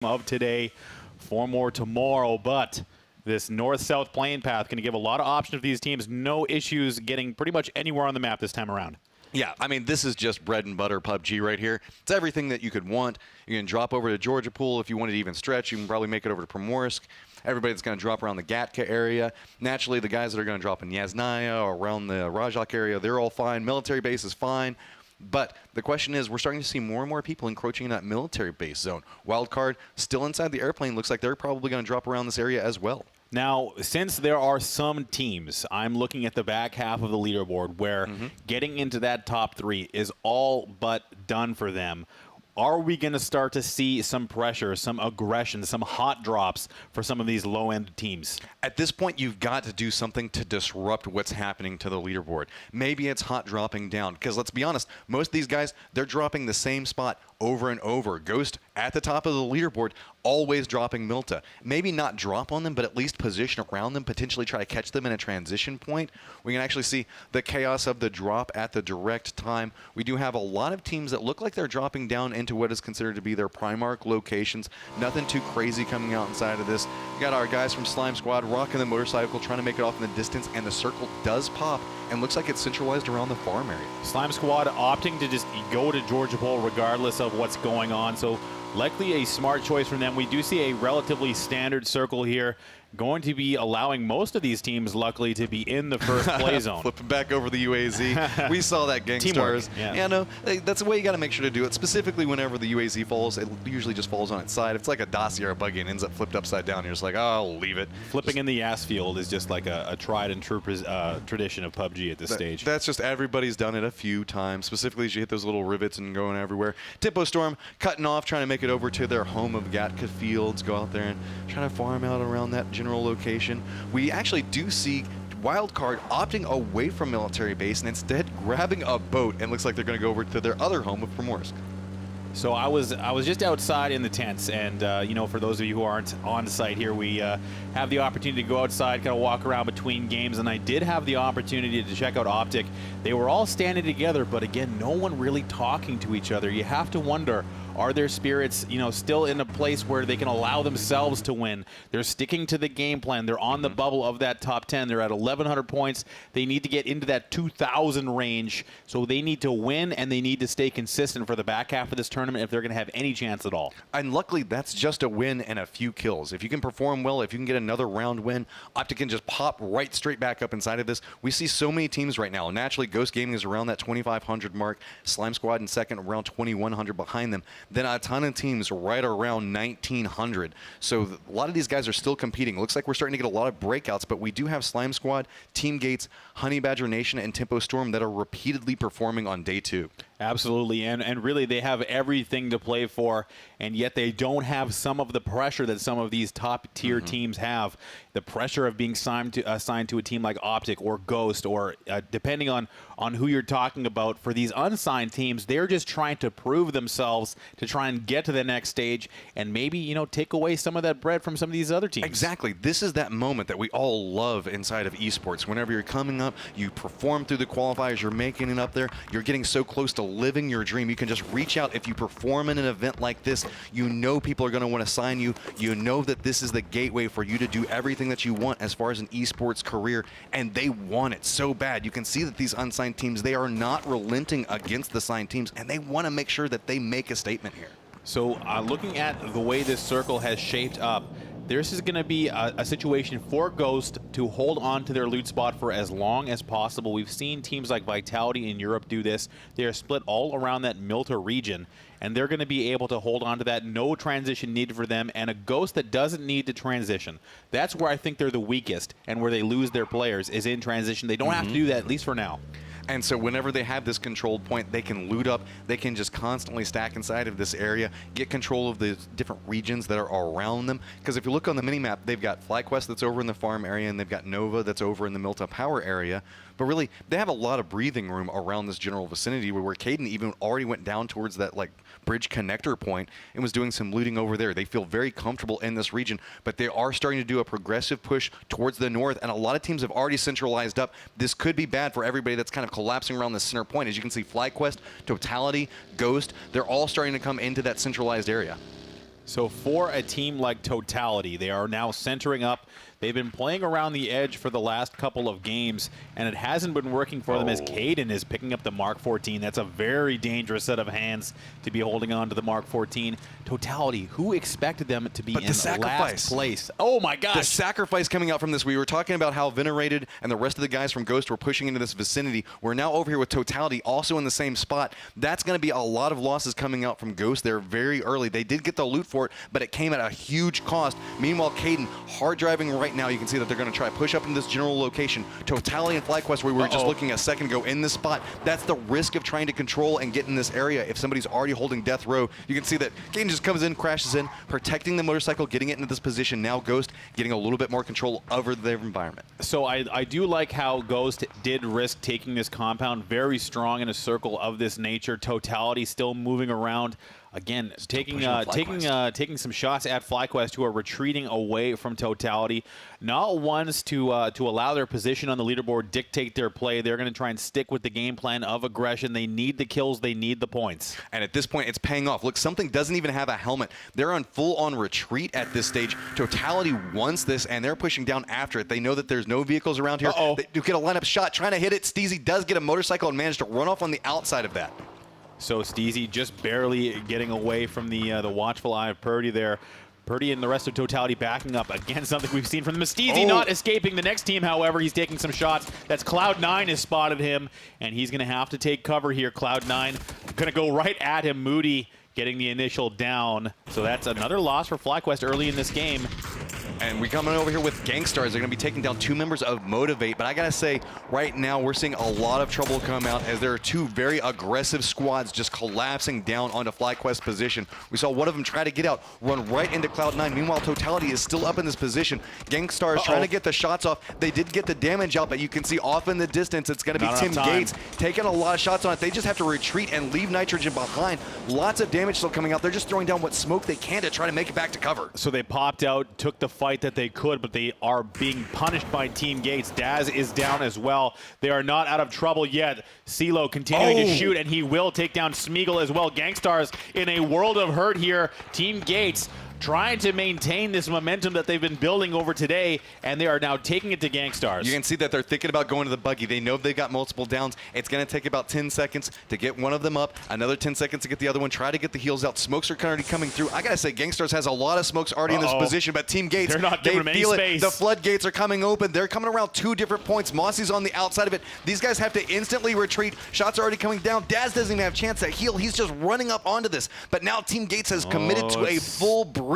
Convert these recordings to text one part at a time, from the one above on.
of today, 4 more tomorrow, but this north-south playing path can give a lot of options for these teams. No issues getting pretty much anywhere on the map this time around. Yeah, I mean, this is just bread and butter PUBG right here. It's everything that you could want. You can drop over to Georgia Pool if you wanted to even stretch. You can probably make it over to Primorsk. Everybody that's going to drop around the Gatka area. Naturally, the guys that are going to drop in Yasnaya or around the Rajak area, they're all fine. Military base is fine. But the question is, we're starting to see more and more people encroaching in that military base zone. Wildcard still inside the airplane. Looks like they're probably going to drop around this area as well. Now, since there are some teams, I'm looking at the back half of the leaderboard where getting into that top 3 is all but done for them. Are we going to start to see some pressure, some aggression, some hot drops for some of these low-end teams? At this point, you've got to do something to disrupt what's happening to the leaderboard. Maybe it's hot dropping down, because let's be honest, most of these guys, they're dropping the same spot over and over. Ghost at the top of the leaderboard, always dropping Milta. Maybe not drop on them, but at least position around them, potentially try to catch them in a transition point. We can actually see the chaos of the drop at the direct time. We do have a lot of teams that look like they're dropping down into what is considered to be their Primarch locations. Nothing too crazy coming out inside of this. We got our guys from Slime Squad rocking the motorcycle, trying to make it off in the distance, and the circle does pop, and looks like it's centralized around the farm area. Slime Squad opting to just go to Georgia Bowl regardless of what's going on, so likely a smart choice from them. We do see a relatively standard circle here, going to be allowing most of these teams, luckily, to be in the first play zone. Flipping back over the UAZ. We saw that Gankstars. Yeah, no, that's the way you got to make sure to do it. Specifically, whenever the UAZ falls, it usually just falls on its side. It's like a Dacia or a buggy and ends up flipped upside down. You're just like, oh, I'll leave it. Flipping in the ass field is just like a tried and true tradition of PUBG at this stage. That's just everybody's done it a few times. Specifically, as you hit those little rivets and going everywhere. Tempo Storm cutting off, trying to make it over to their home of Gatka Fields. Go out there and try to farm out around that general location. We actually do see Wildcard opting away from military base and instead grabbing a boat, and looks like they're going to go over to their other home of Primorsk. So I was just outside in the tents, and you know, for those of you who aren't on site here, we have the opportunity to go outside, kind of walk around between games, and I did have the opportunity to check out Optic. They were all standing together, but again, no one really talking to each other. You have to wonder, are their spirits, you know, still in a place where they can allow themselves to win? They're sticking to the game plan. They're on the bubble of that top 10. They're at 1,100 points. They need to get into that 2,000 range. So they need to win, and they need to stay consistent for the back half of this tournament if they're going to have any chance at all. And luckily, that's just a win and a few kills. If you can perform well, if you can get another round win, Optic can just pop right straight back up inside of this. We see so many teams right now. Naturally, Ghost Gaming is around that 2,500 mark. Slime Squad in second, around 2,100 behind them. Then a ton of teams right around 1,900. So a lot of these guys are still competing. It looks like we're starting to get a lot of breakouts, but we do have Slime Squad, Team Gates, Honeybadgernation, and Tempo Storm that are repeatedly performing on day 2. Absolutely, and really they have everything to play for, and yet they don't have some of the pressure that some of these top-tier teams have. The pressure of being assigned to a team like Optic or Ghost, or depending on who you're talking about. For these unsigned teams, they're just trying to prove themselves to try and get to the next stage, and maybe, you know, take away some of that bread from some of these other teams. Exactly. This is that moment that we all love inside of esports. Whenever you're coming up, you perform through the qualifiers, you're making it up there, you're getting so close to living your dream. You can just reach out. If you perform in an event like this, you know people are going to want to sign you. You know that this is the gateway for you to do everything that you want as far as an esports career, and they want it so bad. You can see that these unsigned teams, they are not relenting against the signed teams, and they want to make sure that they make a statement here. So looking at the way this circle has shaped up, this is going to be a situation for Ghost to hold on to their loot spot for as long as possible. We've seen teams like Vitality in Europe do this. They are split all around that Milta region, and they're going to be able to hold on to that. No transition needed for them, and a Ghost that doesn't need to transition. That's where I think they're the weakest, and where they lose their players is in transition. They don't have to do that, at least for now. And so whenever they have this controlled point, they can loot up, they can just constantly stack inside of this area, get control of the different regions that are around them. Because if you look on the minimap, they've got Flyquest that's over in the farm area, and they've got Nova that's over in the Milta Power area. But really, they have a lot of breathing room around this general vicinity, where Caden even already went down towards that like bridge connector point and was doing some looting over there. They feel very comfortable in this region, but they are starting to do a progressive push towards the north, and a lot of teams have already centralized up. This could be bad for everybody that's kind of collapsing around the center point. As you can see, Flyquest, Totality, Ghost, they're all starting to come into that centralized area. So for a team like Totality, they are now centering up. They've been playing around the edge for the last couple of games, and it hasn't been working for them as Caden is picking up the Mark 14. That's a very dangerous set of hands to be holding on to the Mark 14. Totality, who expected them to be in last place? Oh my gosh. The sacrifice coming out from this, we were talking about how Venerated and the rest of the guys from Ghost were pushing into this vicinity. We're now over here with Totality, also in the same spot. That's going to be a lot of losses coming out from Ghost. They're very early. They did get the loot for it, but it came at a huge cost. Meanwhile, Caden, hard driving right now. You can see that they're going to try push up in this general location. Totality and Flyquest, where we were just looking a second ago in this spot. That's the risk of trying to control and get in this area. If somebody's already holding death row, you can see that Caden just comes in, crashes in, protecting the motorcycle, getting it into this position. Now Ghost getting a little bit more control over their environment. So I do like how Ghost did risk taking this compound. Very strong in a circle of this nature. Totality still moving around. Again, taking some shots at Flyquest, who are retreating away from Totality. Not ones to allow their position on the leaderboard dictate their play. They're going to try and stick with the game plan of aggression. They need the kills. They need the points. And at this point, it's paying off. Look, something doesn't even have a helmet. They're on full-on retreat at this stage. Totality wants this, and they're pushing down after it. They know that there's no vehicles around here. They do get a lineup shot, trying to hit it. Steezy does get a motorcycle and manage to run off on the outside of that. So Steezy just barely getting away from the watchful eye of Purdy there. Purdy and the rest of Totality backing up. Again, something we've seen from them. Steezy not escaping the next team, however. He's taking some shots. That's Cloud9 has spotted him, and he's going to have to take cover here. Cloud9 going to go right at him. Moody getting the initial down. So that's another loss for Flyquest early in this game. And we coming over here with Gankstars. They're going to be taking down 2 members of Motivate. But I got to say, right now, we're seeing a lot of trouble come out as there are 2 very aggressive squads just collapsing down onto Flyquest's position. We saw one of them try to get out, run right into Cloud9. Meanwhile, Totality is still up in this position. Gankstars trying to get the shots off. They did get the damage out, but you can see off in the distance, it's going to be Tim Gates taking a lot of shots on it. They just have to retreat and leave Nitrogen behind. Lots of damage still coming out. They're just throwing down what smoke they can to try to make it back to cover. So they popped out, took the fight that they could, but they are being punished by Team Gates. Daz is down as well. They are not out of trouble yet. CeeLo continuing to shoot, and he will take down Smeagol as well. Gankstars in a world of hurt here. Team Gates trying to maintain this momentum that they've been building over today, and they are now taking it to Gankstars. You can see that they're thinking about going to the buggy. They know they've got multiple downs. It's going to take about 10 seconds to get one of them up, another 10 seconds to get the other one, try to get the heals out. Smokes are already coming through. I got to say, Gankstars has a lot of smokes already in this position, but Team Gates, they're not giving them any space. The floodgates are coming open. They're coming around 2 different points. Mossy's on the outside of it. These guys have to instantly retreat. Shots are already coming down. Daz doesn't even have a chance to heal. He's just running up onto this. But now Team Gates has committed to a full breach.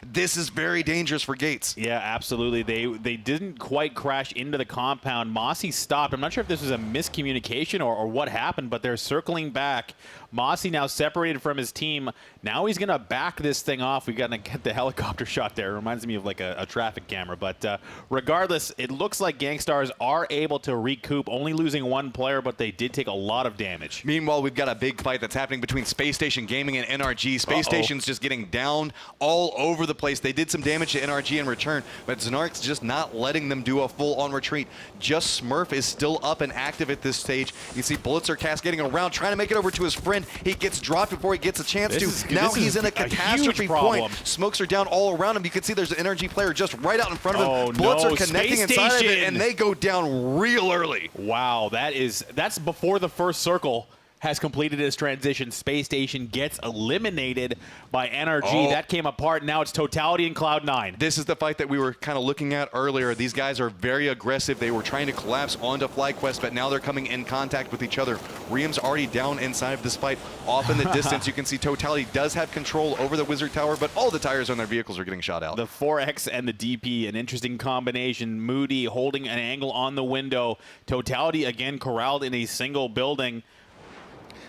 This is very dangerous for Gates. Yeah, absolutely. They didn't quite crash into the compound. Mossy stopped. I'm not sure if this was a miscommunication or what happened, but they're circling back. Mossy now separated from his team. Now he's going to back this thing off. We got to get the helicopter shot there. It reminds me of like a traffic camera. But regardless, it looks like Gankstars are able to recoup, only losing 1 player, but they did take a lot of damage. Meanwhile, we've got a big fight that's happening between Spacestation Gaming and NRG. Spacestation's just getting downed all over the place. They did some damage to NRG in return, but Znark's just not letting them do a full-on retreat. Just Smurf is still up and active at this stage. You can see bullets are cascading around, trying to make it over to his friend. He gets dropped before he gets a chance to. Now he's in a catastrophe point. Smokes are down all around him. You can see there's an NRG player just right out in front of him. Bullets are connecting inside of it, and they go down real early. Wow, that's before the first circle has completed his transition. Spacestation gets eliminated by NRG. That came apart. Now it's Totality and Cloud9. This is the fight that we were kind of looking at earlier. These guys are very aggressive. They were trying to collapse onto Flyquest, but now they're coming in contact with each other. Ream's already down inside of this fight. Off in the distance, you can see Totality does have control over the Wizard Tower, but all the tires on their vehicles are getting shot out. The 4X and the DP, an interesting combination. Moody holding an angle on the window. Totality again corralled in a single building.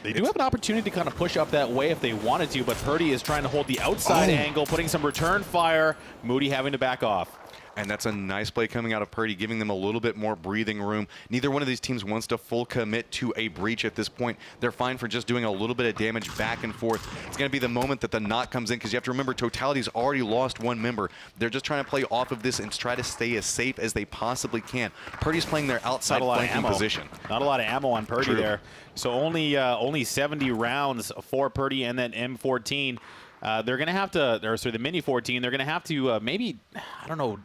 They do have an opportunity to kind of push up that way if they wanted to, but Purdy is trying to hold the outside angle, putting some return fire. Moody having to back off. And that's a nice play coming out of Purdy, giving them a little bit more breathing room. Neither one of these teams wants to full commit to a breach at this point. They're fine for just doing a little bit of damage back and forth. It's going to be the moment that the knock comes in, because you have to remember Totality's already lost 1 member. They're just trying to play off of this and try to stay as safe as they possibly can. Purdy's playing their outside flanking position. Not a lot of ammo on Purdy there. So only 70 rounds for Purdy and then M14. they're going to have to, or sorry, the Mini 14, they're going to have to maybe, I don't know,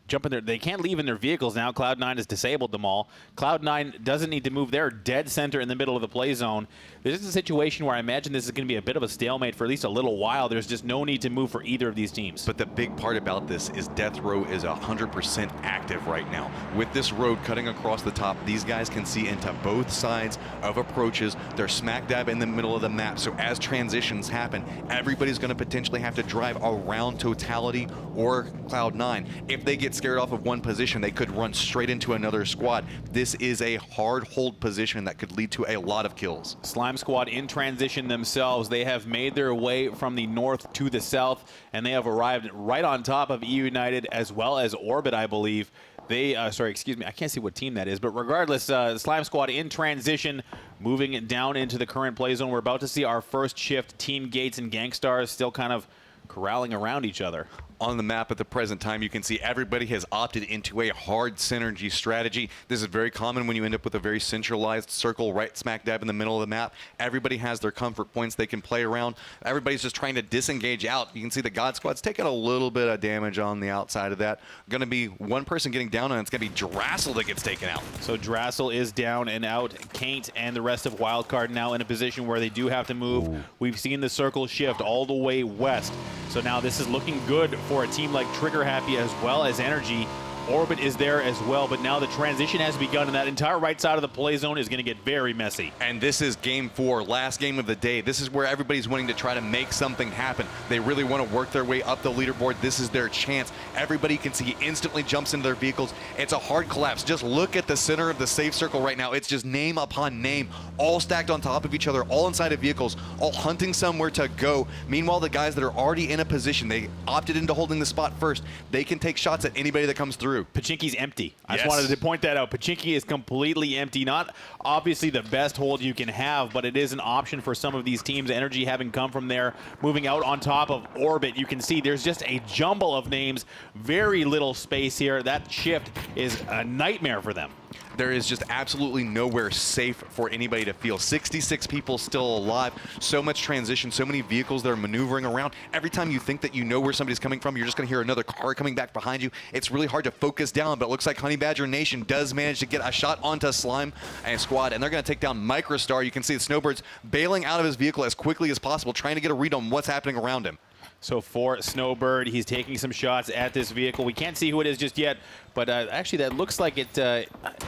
jump in there. They can't leave in their vehicles now. Cloud9 has disabled them all. Cloud9 doesn't need to move. They're dead center in the middle of the play zone. This is a situation where I imagine this is going to be a bit of a stalemate for at least a little while. There's just no need to move for either of these teams. But the big part about this is Death Row is 100% active right now. With this road cutting across the top, these guys can see into both sides of approaches. They're smack dab in the middle of the map. So as transitions happen, everybody's going to potentially have to drive around Totality or Cloud9. If they get scared off of one position, they could run straight into another squad. This is a hard hold position that could lead to a lot of kills. Slime Squad in transition themselves. They have made their way from the north to the south, and they have arrived right on top of Eunited as well as Orbit, I believe. They, sorry, excuse me, I can't see what team that is, but regardless, Slime Squad in transition, moving down into the current play zone. We're about to see our first shift. Team Gates and Gankstars still kind of corralling around each other. On the map at the present time, you can see everybody has opted into a hard synergy strategy. This is very common when you end up with a very centralized circle right smack dab in the middle of the map. Everybody has their comfort points they can play around. Everybody's just trying to disengage out. You can see the God Squad's taking a little bit of damage on the outside of that. Going to be one person getting down, and it's going to be Drassel that gets taken out. So Drassel is down and out. Kaint and the rest of Wildcard now in a position where they do have to move. Ooh. We've seen the circle shift all the way west. So now this is looking good for a team like Trigger Happy as well as NRG. Orbit is there as well, but now the transition has begun, and that entire right side of the play zone is going to get very messy. And this is game 4, last game of the day. This is where everybody's wanting to try to make something happen. They really want to work their way up the leaderboard. This is their chance. Everybody can see instantly jumps into their vehicles. It's a hard collapse. Just look at the center of the safe circle right now. It's just name upon name, all stacked on top of each other, all inside of vehicles, all hunting somewhere to go. Meanwhile, the guys that are already in a position, they opted into holding the spot first. They can take shots at anybody that comes through. Pachinki's empty. I just wanted to point that out. Pachinki is completely empty. Not obviously the best hold you can have, but it is an option for some of these teams. NRG having come from there, moving out on top of Orbit. You can see there's just a jumble of names. Very little space here. That shift is a nightmare for them. There is just absolutely nowhere safe for anybody to feel. 66 people still alive, so much transition, so many vehicles that are maneuvering around. Every time you think that you know where somebody's coming from, you're just going to hear another car coming back behind you. It's really hard to focus down, but it looks like Honeybadgernation does manage to get a shot onto Slime and Squad, and they're going to take down Microstar. You can see the Snowbird's bailing out of his vehicle as quickly as possible, trying to get a read on what's happening around him. So for Snowbird, he's taking some shots at this vehicle. We can't see who it is just yet, but actually that looks like it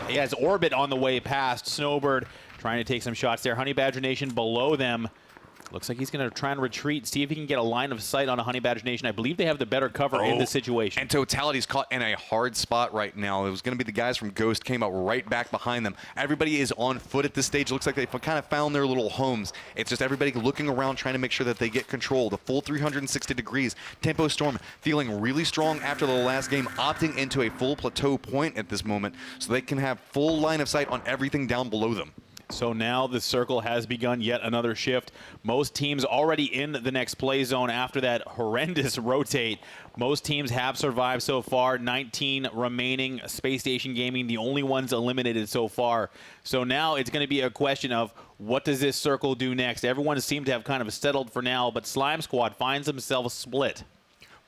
has Orbit on the way past. Snowbird trying to take some shots there. Honeybadgernation below them. Looks like he's going to try and retreat, see if he can get a line of sight on a Honeybadgernation. I believe they have the better cover in this situation. And Totality's caught in a hard spot right now. It was going to be the guys from Ghost came up right back behind them. Everybody is on foot at this stage. Looks like they've kind of found their little homes. It's just everybody looking around, trying to make sure that they get control. The full 360 degrees. Tempo Storm feeling really strong after the last game, opting into a full plateau point at this moment so they can have full line of sight on everything down below them. So now the circle has begun yet another shift. Most teams already in the next play zone after that horrendous rotate. Most teams have survived so far. 19 remaining. Spacestation Gaming, the only ones eliminated so far. So now it's going to be a question of what does this circle do next? Everyone seemed to have kind of settled for now, but Slime Squad finds themselves split.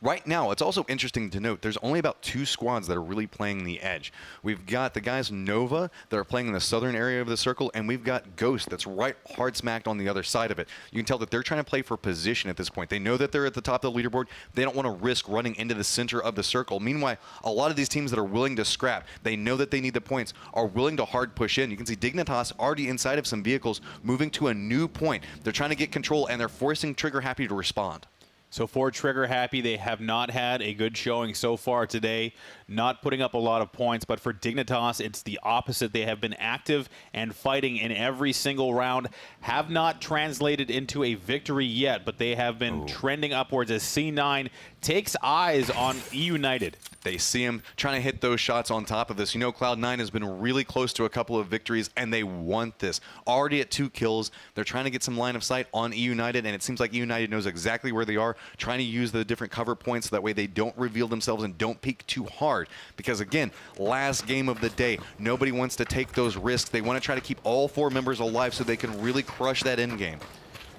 Right now, it's also interesting to note there's only about 2 squads that are really playing the edge. We've got the guys Nova that are playing in the southern area of the circle, and we've got Ghost that's right hard smacked on the other side of it. You can tell that they're trying to play for position at this point. They know that they're at the top of the leaderboard. They don't want to risk running into the center of the circle. Meanwhile, a lot of these teams that are willing to scrap, they know that they need the points, are willing to hard push in. You can see Dignitas already inside of some vehicles moving to a new point. They're trying to get control, and they're forcing Trigger Happy to respond. So for Trigger Happy, they have not had a good showing so far today, not putting up a lot of points. But for Dignitas, it's the opposite. They have been active and fighting in every single round, have not translated into a victory yet, but they have been trending upwards as C9 takes eyes on Eunited. They see him trying to hit those shots on top of this. You know, Cloud9 has been really close to a couple of victories, and they want this. Already at 2 kills, they're trying to get some line of sight on Eunited, and it seems like Eunited knows exactly where they are, trying to use the different cover points so that way they don't reveal themselves and don't peek too hard. Because, again, last game of the day, nobody wants to take those risks. They want to try to keep all 4 members alive so they can really crush that end game.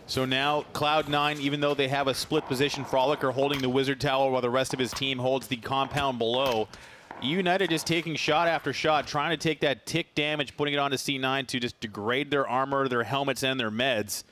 So now Cloud9, even though they have a split position, Frolic are holding the Wizard Tower while the rest of his team holds the compound below. Eunited is taking shot after shot, trying to take that tick damage, putting it onto C9 to just degrade their armor, their helmets, and their meds.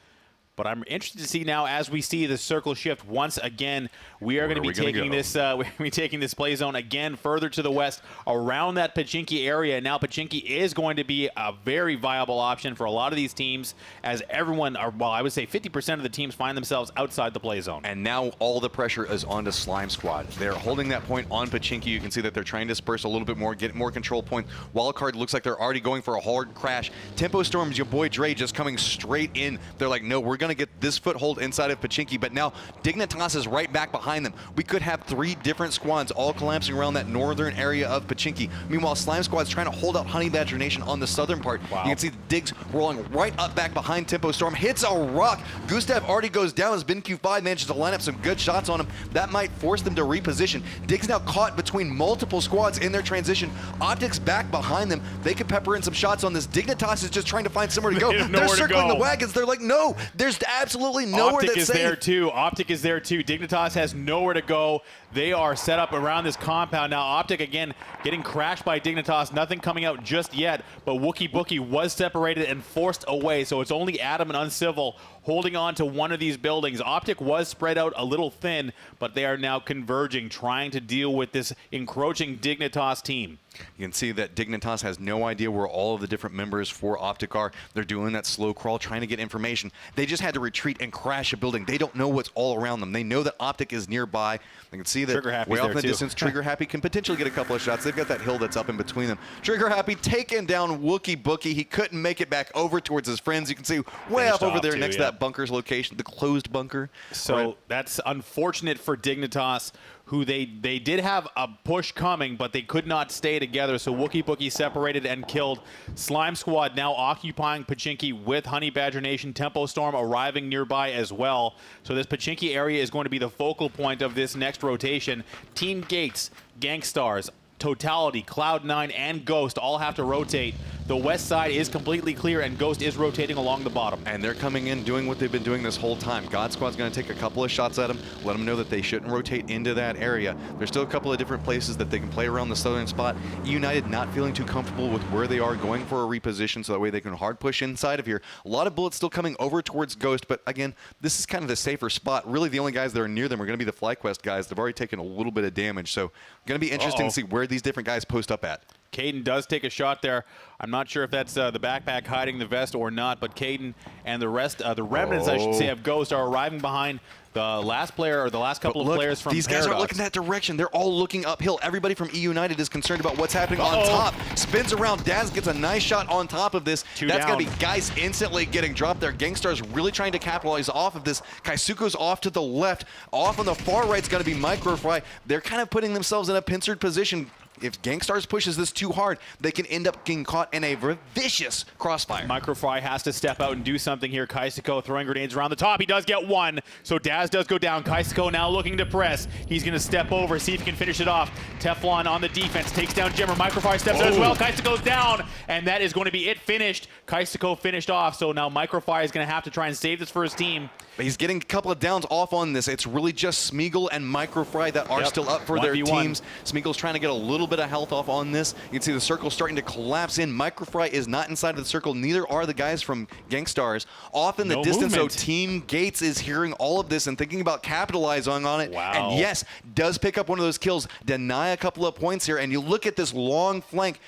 But I'm interested to see now, as we see the circle shift once again, we are going to be taking this. We're going to be taking this play zone again further to the west, around that Pachinki area. Now Pachinki is going to be a very viable option for a lot of these teams, as everyone, or well, I would say 50% of the teams find themselves outside the play zone. And now all the pressure is onto Slime Squad. They're holding that point on Pachinki. You can see that they're trying to disperse a little bit more, get more control points. Wildcard looks like they're already going for a hard crash. Tempo Storm's your boy Dre just coming straight in. They're like, no, we're going to get this foothold inside of Pachinki, but now Dignitas is right back behind them. We could have 3 different squads all collapsing around that northern area of Pachinki. Meanwhile, Slime Squad's trying to hold out Honeybadgernation on the southern part. Wow. You can see the Diggs rolling right up back behind Tempo Storm. Hits a rock. Gustav already goes down as BenQ5 manages to line up some good shots on him. That might force them to reposition. Diggs now caught between multiple squads in their transition. Optic's back behind them. They could pepper in some shots on this. Dignitas is just trying to find somewhere to go. They're circling the wagons. They're like, no, there's absolutely nowhere Optic that's is safe. there too. Optic is there too. Dignitas has nowhere to go. They are set up around this compound. Now Optic again getting crashed by Dignitas. Nothing coming out just yet, but Wookie Bookie was separated and forced away. So it's only Adam and Uncivil holding on to one of these buildings. Optic was spread out a little thin, but they are now converging, trying to deal with this encroaching Dignitas team. You can see that Dignitas has no idea where all of the different members for Optic are. They're doing that slow crawl, trying to get information. They just had to retreat and crash a building. They don't know what's all around them. They know that Optic is nearby. They can see that way off in the distance, Trigger Happy can potentially get a couple of shots. They've got that hill that's up in between them. Trigger Happy taking down Wookie Bookie. He couldn't make it back over towards his friends. You can see way up over there next to that bunker's location, the closed bunker. So that's unfortunate for Dignitas, who they did have a push coming, but they could not stay together. So Wookie Bookie separated and killed. Slime Squad now occupying Pachinki with Honeybadgernation. Tempo Storm arriving nearby as well. So this Pachinki area is going to be the focal point of this next rotation. Team Gates, Gankstars, Totality, Cloud9, and Ghost all have to rotate. The west side is completely clear, and Ghost is rotating along the bottom. And they're coming in doing what they've been doing this whole time. God Squad's going to take a couple of shots at them, let them know that they shouldn't rotate into that area. There's still a couple of different places that they can play around the southern spot. Eunited not feeling too comfortable with where they are, going for a reposition so that way they can hard push inside of here. A lot of bullets still coming over towards Ghost, but again, this is kind of the safer spot. Really, the only guys that are near them are going to be the Flyquest guys. They've already taken a little bit of damage, so going to be interesting to see where these different guys post up at. Caden does take a shot there. I'm not sure if that's the backpack hiding the vest or not, but Caden and the rest, the remnants, I should say, of Ghost are arriving behind the last player, or the last couple of players from these Paradox. guys are looking that direction. They're all looking uphill. Everybody from Eunited is concerned about what's happening on top. Spins around. Daz gets a nice shot on top of this. That's going to be guys instantly getting dropped there. Gankstars really trying to capitalize off of this. Kaisuko's off to the left. Off on the far right is going to be Microfry. They're kind of putting themselves in a pincered position. If Gankstars pushes this too hard, they can end up getting caught in a vicious crossfire. Microfry has to step out and do something here. Kaisuko throwing grenades around the top. He does get one, so Daz does go down. Kaisuko now looking to press. He's going to step over, see if he can finish it off. Teflon on the defense, takes down Jimmer. Microfry steps out as well. Kaisuko's down, and that is going to be it finished. Kaisuko finished off, so now Microfry is going to have to try and save this for his team. But he's getting a couple of downs off on this. It's really just Smeagol and Microfry that are still up for their teams. Smeagol's trying to get a little bit of health off on this. You can see the circle starting to collapse in. Microfry is not inside of the circle. Neither are the guys from Gankstars. Off in the distance, though, Team Gates is hearing all of this and thinking about capitalizing on it. And yes, does pick up one of those kills, deny a couple of points here. And you look at this long flank.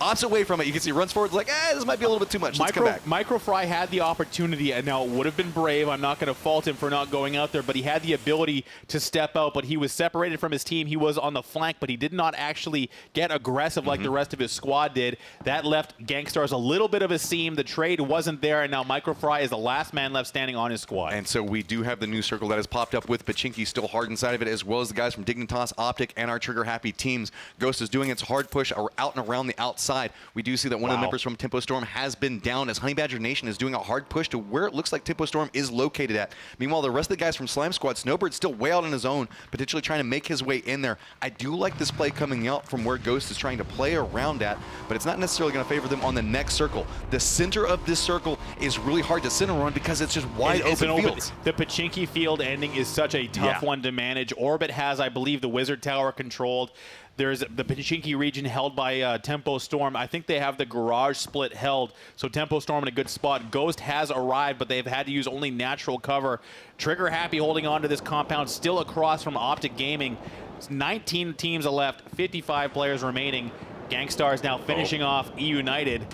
Opposite way from it, you can see runs forward, like, this might be a little bit too much. Let's come back. Microfry had the opportunity, and now it would have been brave. I'm not going to fault him for not going out there, but he had the ability to step out, but he was separated from his team. He was on the flank, but he did not actually get aggressive like the rest of his squad did. That left Gankstars a little bit of a seam. The trade wasn't there, and now Microfry is the last man left standing on his squad. And so we do have the new circle that has popped up with Pachinki still hard inside of it, as well as the guys from Dignitas, Optic, and our Trigger Happy teams. Ghost is doing its hard push out and around the outside outside. We do see that one of the members from Tempo Storm has been down as Honeybadgernation is doing a hard push to where it looks like Tempo Storm is located at. Meanwhile, the rest of the guys from Slime Squad, Snowbird's still way out on his own, potentially trying to make his way in there. I do like this play coming out from where Ghost is trying to play around at, but it's not necessarily going to favor them on the next circle. The center of this circle is really hard to center on because it's just wide open fields. The Pachinki field ending is such a tough one to manage. Orbit has, I believe, the Wizard Tower controlled. There's the Pachinki region held by Tempo Storm. I think they have the garage split held, so Tempo Storm in a good spot. Ghost has arrived, but they've had to use only natural cover. Trigger Happy holding on to this compound, still across from Optic Gaming. It's 19 teams left, 55 players remaining. Gankstars now finishing off Eunited.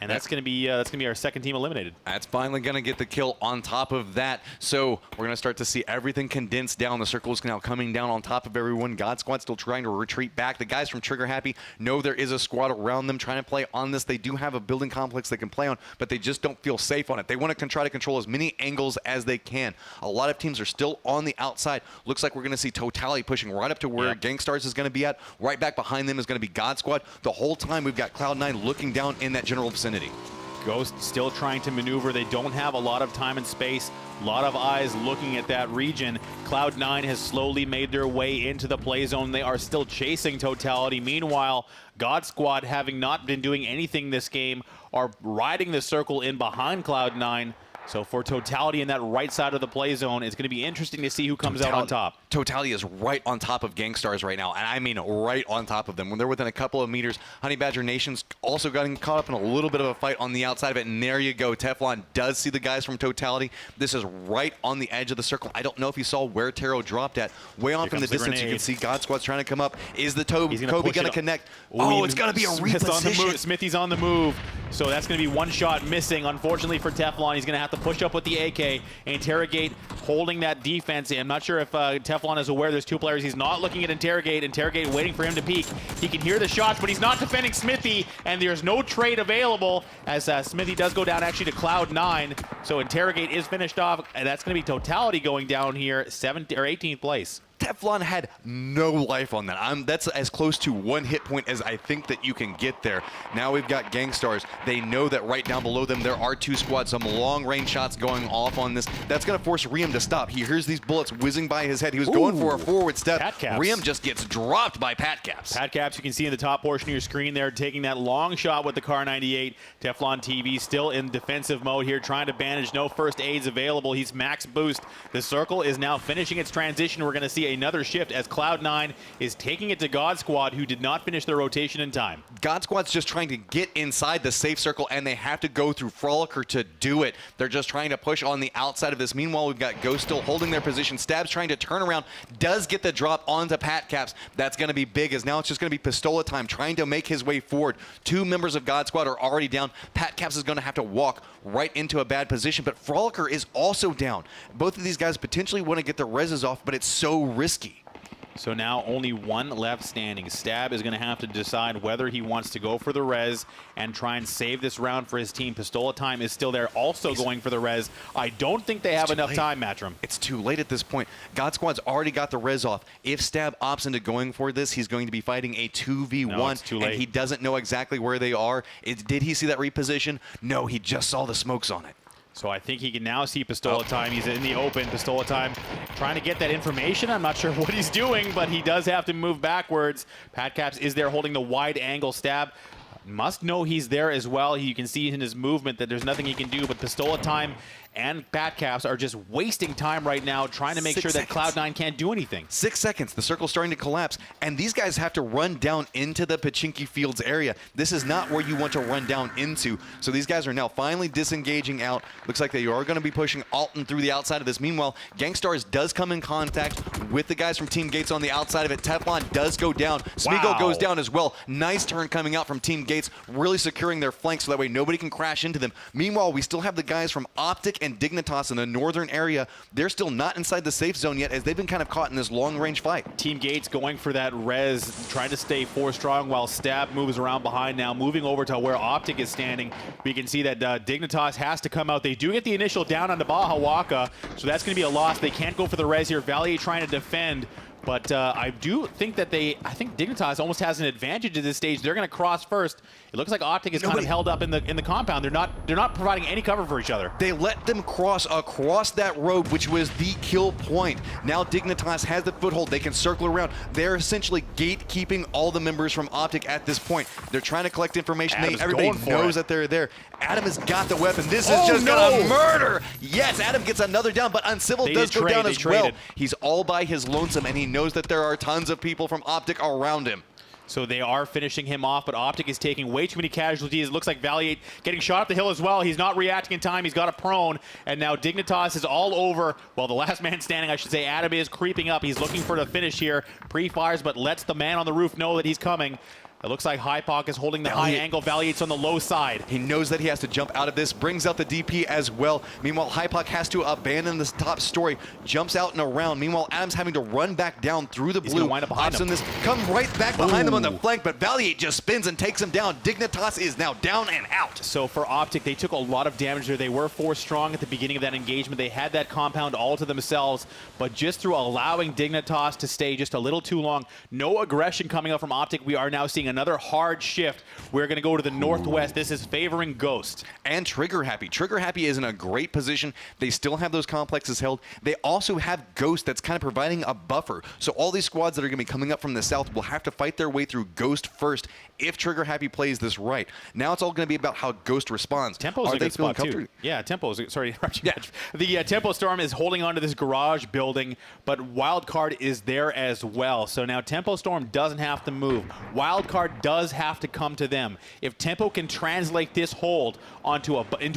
And that's going to be our second team eliminated. That's finally going to get the kill on top of that. So we're going to start to see everything condensed down. The circle is now coming down on top of everyone. God Squad still trying to retreat back. The guys from Trigger Happy know there is a squad around them trying to play on this. They do have a building complex they can play on, but they just don't feel safe on it. They want to try to control as many angles as they can. A lot of teams are still on the outside. Looks like we're going to see Totality pushing right up to where Gankstars is going to be at. Right back behind them is going to be God Squad. The whole time we've got Cloud9 looking down in that general vicinity. Ghost still trying to maneuver. They don't have a lot of time and space. A lot of eyes looking at that region. Cloud9 has slowly made their way into the play zone. They are still chasing Totality. Meanwhile, God Squad, having not been doing anything this game, are riding the circle in behind Cloud9. So for Totality in that right side of the play zone, it's going to be interesting to see who comes out on top. Totality is right on top of Gankstars right now, and I mean right on top of them. When they're within a couple of meters, Honeybadgernation's also getting caught up in a little bit of a fight on the outside of it, and there you go. Teflon does see the guys from Totality. This is right on the edge of the circle. I don't know if you saw where Taro dropped at. Way off in the distance, you can see God Squad's trying to come up. Is the Kobe going to connect? Oh, it's going to be a reposition. Smithy's on the move, so that's going to be one shot missing. Unfortunately for Teflon, he's going to have to push up with the AK. Interrogate holding that defense. I'm not sure if Teflon is aware there's two players. He's not looking at Interrogate. Interrogate waiting for him to peek. He can hear the shots, but he's not defending Smithy, and there's no trade available as Smithy does go down actually to Cloud9. So Interrogate is finished off, and that's going to be Totality going down here, 18th place. Teflon had no life on that. That's as close to one hit point as I think that you can get there. Now we've got Gankstars. They know that right down below them there are two squads, some long-range shots going off on this. That's going to force Riem to stop. He hears these bullets whizzing by his head. He was going for a forward step. Riem just gets dropped by Patcaps. Patcaps, you can see in the top portion of your screen there, taking that long shot with the Car 98. Teflon TV still in defensive mode here, trying to bandage. No first aids available. He's max boost. The circle is now finishing its transition. We're going to see another shift as Cloud9 is taking it to God Squad, who did not finish their rotation in time. God Squad's just trying to get inside the safe circle, and they have to go through Frolicker to do it. They're just trying to push on the outside of this. Meanwhile, we've got Ghost still holding their position. Stab's trying to turn around, does get the drop onto Patcaps. That's going to be big, as now it's just going to be Pistola time, trying to make his way forward. Two members of God Squad are already down. Patcaps is going to have to walk right into a bad position, but Frolicker is also down. Both of these guys potentially want to get their reses off, but it's so risky. So now only one left standing. Stab is going to have to decide whether he wants to go for the res and try and save this round for his team. Pistola time is still there, also going for the res. I don't think they have enough time, Matrim. It's too late at this point. God Squad's already got the res off. If Stab opts into going for this, he's going to be fighting a 2v1, no, it's too late. And he doesn't know exactly where they are. Did he see that reposition? No, he just saw the smokes on it. So I think he can now see Pistola time. He's in the open. Pistola time trying to get that information. I'm not sure what he's doing, but he does have to move backwards. Patcaps is there holding the wide angle. Stab must know he's there as well. You can see in his movement that there's nothing he can do, but Pistola time and Patcaps are just wasting time right now trying to make sure that Cloud9 can't do anything. 6 seconds. The circle's starting to collapse, and these guys have to run down into the Pachinki Fields area. This is not where you want to run down into, so these guys are now finally disengaging out. Looks like they are going to be pushing Alton through the outside of this. Meanwhile, Gankstars does come in contact with the guys from Team Gates on the outside of it. Teflon does go down. Smeagol goes down as well. Nice turn coming out from Team Gates, really securing their flanks so that way nobody can crash into them. Meanwhile, we still have the guys from Optic and Dignitas in the northern area. They're still not inside the safe zone yet, as they've been kind of caught in this long-range fight. Team Gates going for that res, trying to stay 4 strong while Stab moves around behind now, moving over to where Optic is standing. We can see that Dignitas has to come out. They do get the initial down on the Baja Waka, so that's going to be a loss. They can't go for the res here. Valier trying to defend But I do think that I think Dignitas almost has an advantage at this stage. They're going to cross first. It looks like Optic is kind of held up in the compound. They're not providing any cover for each other. They let them cross across that road, which was the kill point. Now Dignitas has the foothold. They can circle around. They're essentially gatekeeping all the members from Optic at this point. They're trying to collect information. Everybody knows that they're there. Adam has got the weapon. This is just gonna murder. Yes, Adam gets another down, but Uncivil does go down as well. He's all by his lonesome, and he knows that there are tons of people from Optic around him. So they are finishing him off, but Optic is taking way too many casualties. It looks like Valiant getting shot up the hill as well. He's not reacting in time. He's got a prone, and now Dignitas is all over. Well, the last man standing, I should say, Adam is creeping up. He's looking for the finish here. Pre-fires, but lets the man on the roof know that he's coming. It looks like Hypoc is holding the high angle. Valiant's on the low side. He knows that he has to jump out of this, brings out the DP as well. Meanwhile, Hypoc has to abandon this top story, jumps out and around. Meanwhile, Adam's having to run back down through the blue. He's gonna wind up behind him. Come right back behind them on the flank, but Valiant just spins and takes him down. Dignitas is now down and out. So for Optic, they took a lot of damage there. They were 4 strong at the beginning of that engagement. They had that compound all to themselves, but just through allowing Dignitas to stay just a little too long, no aggression coming up from Optic, we are now seeing another hard shift. We're going to go to the northwest. This is favoring Ghost. And Trigger Happy. Trigger Happy is in a great position. They still have those complexes held. They also have Ghost that's kind of providing a buffer. So all these squads that are going to be coming up from the south will have to fight their way through Ghost first if Trigger Happy plays this right. Now it's all going to be about how Ghost responds. Tempo's a good spot too. Yeah, Tempo's, sorry to interrupt you. Yeah. The Tempo Storm is holding on to this garage building, but Wildcard is there as well. So now Tempo Storm doesn't have to move. Wildcard does have to come to them. If Tempo can translate this hold into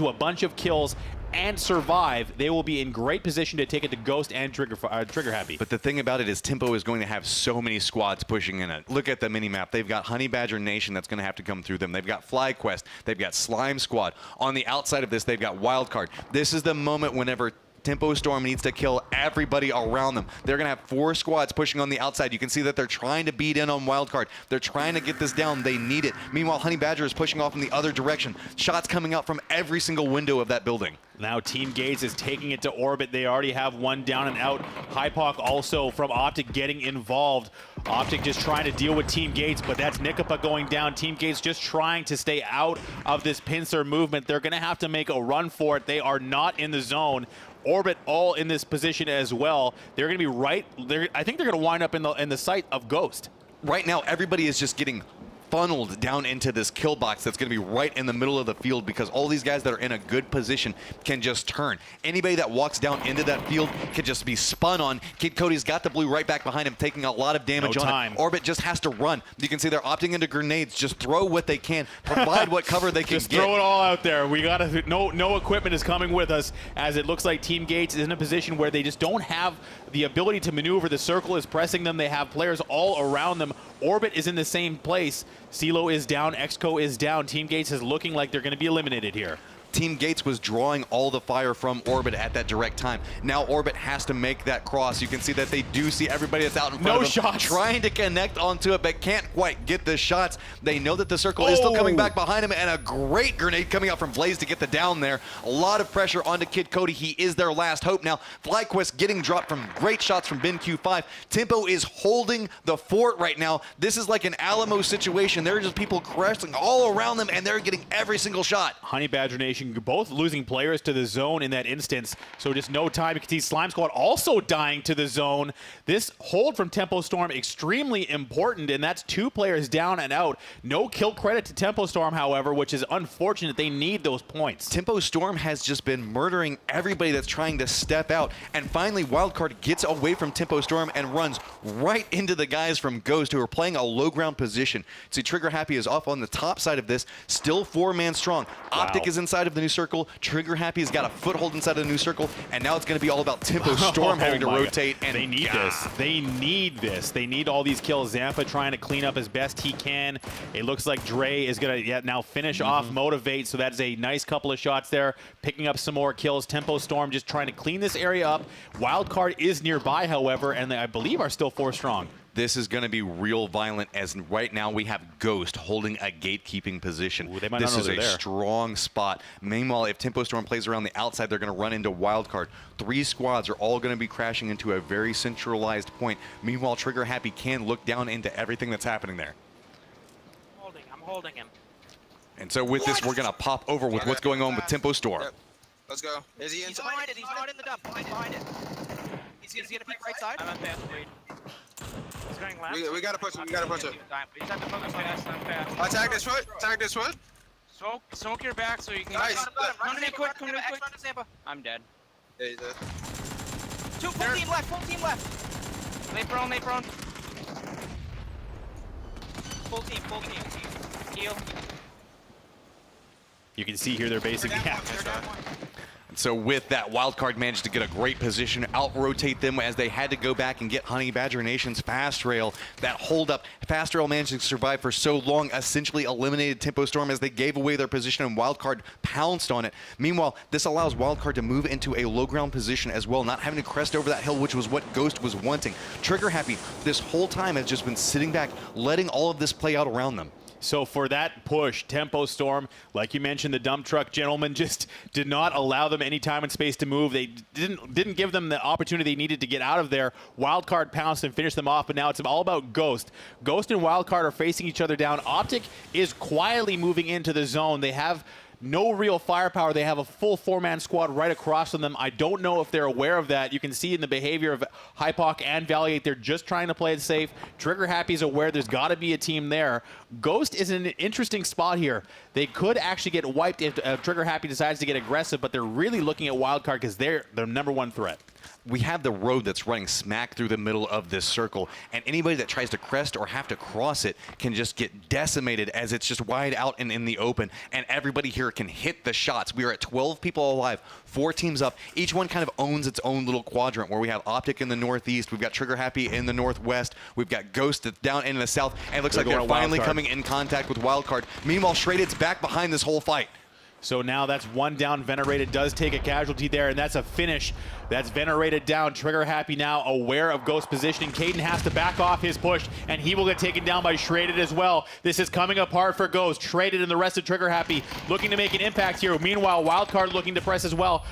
a bunch of kills and survive, they will be in great position to take it to Ghost and Trigger Happy. But the thing about it is Tempo is going to have so many squads pushing in it. Look at the mini-map. They've got Honeybadgernation that's going to have to come through them. They've got Flyquest. They've got Slime Squad. On the outside of this, they've got Wildcard. This is the moment whenever Tempo Storm needs to kill everybody around them. They're going to have 4 squads pushing on the outside. You can see that they're trying to beat in on Wildcard. They're trying to get this down. They need it. Meanwhile, Honey Badger is pushing off in the other direction. Shots coming out from every single window of that building. Now Team Gates is taking it to orbit. They already have one down and out. Hypoc also from Optic getting involved. Optic just trying to deal with Team Gates, but that's Nikapa going down. Team Gates just trying to stay out of this pincer movement. They're going to have to make a run for it. They are not in the zone. Orbit all in this position as well. They're going to be I think they're going to wind up in the sight of Ghost. Right now, everybody is just getting funneled down into this kill box that's going to be right in the middle of the field because all these guys that are in a good position can just turn. Anybody that walks down into that field can just be spun on. Kid Cody's got the blue right back behind him, taking a lot of damage on it. Orbit just has to run. You can see they're opting into grenades. Just throw what they can, provide what cover they can just get. Throw it all out there. We got to. No equipment is coming with us, as it looks like Team Gates is in a position where they just don't have the ability to maneuver. The circle is pressing them. They have players all around them. Orbit is in the same place. CeeLo is down, Exco is down. Team Gates is looking like they're going to be eliminated here. Team Gates was drawing all the fire from Orbit at that direct time. Now Orbit has to make that cross. You can see that they do see everybody that's out in front of them. No shots. Trying to connect onto it, but can't quite get the shots. They know that the circle is still coming back behind him, and a great grenade coming out from Blaze to get the down there. A lot of pressure onto Kid Cody. He is their last hope now. Flyquest getting dropped from great shots from Ben Q5. Tempo is holding the fort right now. This is like an Alamo situation. There are just people crashing all around them, and they're getting every single shot. Honeybadgernation both losing players to the zone in that instance, so just no time. You can see Slime Squad also dying to the zone. This hold from Tempo Storm extremely important, and that's 2 players down and out. No kill credit to Tempo Storm, however, which is unfortunate. They need those points. Tempo Storm has just been murdering everybody that's trying to step out, and finally Wildcard gets away from Tempo Storm and runs right into the guys from Ghost who are playing a low ground position. See, Trigger Happy is off on the top side of this, still 4-man strong. Optic is inside of the new circle. Trigger Happy's got a foothold inside of the new circle, and now it's going to be all about Tempo Storm having to rotate. And they need this. They need this. They need all these kills. Zampa trying to clean up as best he can. It looks like Dre is going to now finish off Motivate, so that is a nice couple of shots there, picking up some more kills. Tempo Storm just trying to clean this area up. Wildcard is nearby, however, and they, I believe, are still 4 strong. this is going to be real violent, as right now we have Ghost holding a gatekeeping position. Ooh, they might this not is know a they're there. strong spot. Meanwhile, if Tempo Storm plays around the outside, they're going to run into Wildcard. 3 squads are all going to be crashing into a very centralized point. Meanwhile, Trigger Happy can look down into everything that's happening there. I'm holding him. And so with this, we're going to pop over with what's going on with Tempo Storm. Yep. Let's go. Is he He's inside? behind it. He's not in the dump. Behind it. He's gonna peek right side. I'm on fast lead. He's going left. We gotta push him. We gotta push him. We just have to focus on us. I'm fast. Attack this foot. Attack this foot. Smoke your back so you can. Nice. Come to me quick. Come to me quick. I'm dead. Yeah, he's dead. Full team left. Full team left. They prone. Full team. Heal. You can see here they're basically So with that, Wildcard managed to get a great position, out-rotate them as they had to go back and get Honeybadgernation's fast rail. That hold-up, fast rail managed to survive for so long, essentially eliminated Tempo Storm as they gave away their position and Wildcard pounced on it. Meanwhile, this allows Wildcard to move into a low-ground position as well, not having to crest over that hill, which was what Ghost was wanting. Trigger Happy this whole time has just been sitting back, letting all of this play out around them. So for that push, Tempo Storm, like you mentioned, the dump truck gentlemen just did not allow them any time and space to move. They didn't give them the opportunity they needed to get out of there. Wildcard pounced and finished them off, but now it's all about Ghost. Ghost and Wildcard are facing each other down. Optic is quietly moving into the zone. They have no real firepower. They have a full 4-man squad right across from them. I don't know if they're aware of that. You can see in the behavior of Hypoc and Valiate, they're just trying to play it safe. Trigger Happy's aware there's got to be a team there. Ghost is in an interesting spot here. They could actually get wiped if Trigger Happy decides to get aggressive, but they're really looking at Wildcard because they're their #1 threat. We have the road that's running smack through the middle of this circle, and anybody that tries to crest or have to cross it can just get decimated as it's just wide out and in the open, and everybody here can hit the shots. We are at 12 people alive, 4 teams up. Each one kind of owns its own little quadrant where we have Optic in the northeast, we've got Trigger Happy in the northwest, we've got Ghost that's down in the south, and it looks like they're finally coming in contact with Wildcard. Meanwhile, Shredded's back behind this whole fight. So now that's 1 down. Venerated does take a casualty there, and that's a finish. That's Venerated down. Trigger Happy now aware of Ghost positioning. Caden has to back off his push, and he will get taken down by Shredded as well. This is coming apart for Ghost. Shredded and the rest of Trigger Happy looking to make an impact here. Meanwhile, Wildcard looking to press as well.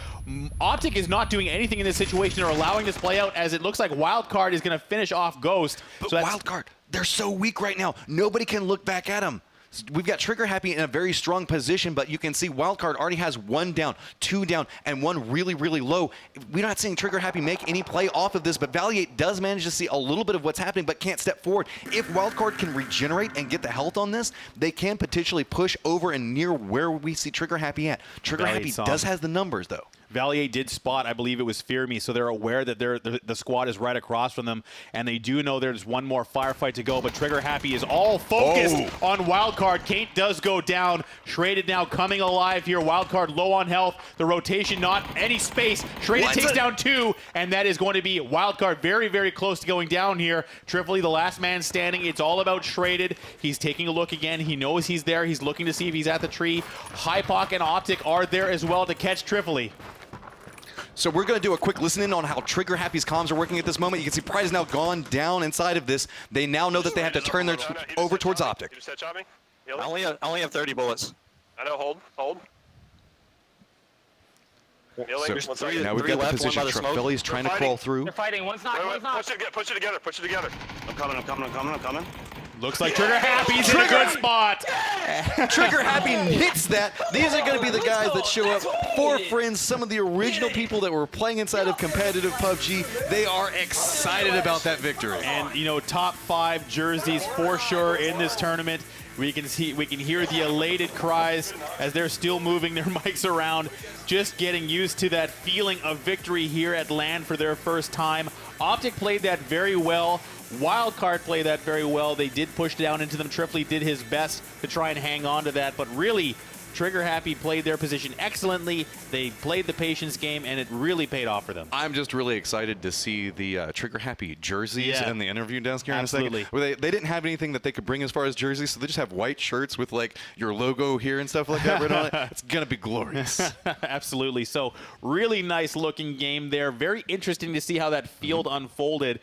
Optic is not doing anything in this situation or allowing this play out, as it looks like Wildcard is going to finish off Ghost. But so Wildcard, they're so weak right now. Nobody can look back at them. We've got Trigger Happy in a very strong position, but you can see Wildcard already has 1 down, 2 down, and 1 really, really low. We're not seeing Trigger Happy make any play off of this, but Valiate does manage to see a little bit of what's happening, but can't step forward. If Wildcard can regenerate and get the health on this, they can potentially push over and near where we see Trigger Happy at. Trigger Happy does has the numbers, though. Valiate did spot, I believe it was Fear Me, so they're aware that the squad is right across from them, and they do know there's 1 more firefight to go, but Trigger Happy is all focused on Wildcard. Kate does go down. Shredded now coming alive here. Wildcard low on health. The rotation, not any space. Shredded takes down 2, and that is going to be Wildcard very, very close to going down here. Tripoli, the last man standing. It's all about Shredded. He's taking a look again. He knows he's there. He's looking to see if he's at the tree. Hypoc and Optic are there as well to catch Tripoli. So we're going to do a quick listen in on how Trigger Happy's comms are working at this moment. You can see Pride is now gone down inside of this. They now know that they have to turn their over towards Optic. You just headshot me? I only have 30 bullets. I know, hold. So now we've got the position. Tripoli's trying to crawl through. They're fighting. One's not. Push it together. I'm coming. Looks like Trigger Happy's in a good spot. Trigger Happy hits that. These are going to be the guys that show up. 4 friends, some of the original people that were playing inside of competitive PUBG. They are excited about that victory. And, you know, top 5 jerseys for sure in this tournament. We can hear the elated cries as they're still moving their mics around, just getting used to that feeling of victory here at LAN for their first time. Optic played that very well. Wildcard played that very well. They did push down into them. Tripoli did his best to try and hang on to that, but really Trigger Happy played their position excellently. They played the patience game, and it really paid off for them. I'm just really excited to see the Trigger Happy jerseys in the interview desk here Absolutely. in a second. Where they didn't have anything that they could bring as far as jerseys, so they just have white shirts with like your logo here and stuff like that written on it. It's gonna be glorious. Absolutely. So really nice looking game there. Very interesting to see how that field unfolded.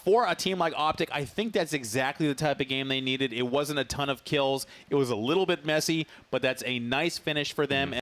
For a team like Optic, I think that's exactly the type of game they needed. It wasn't a ton of kills. It was a little bit messy, but that's a nice finish for them.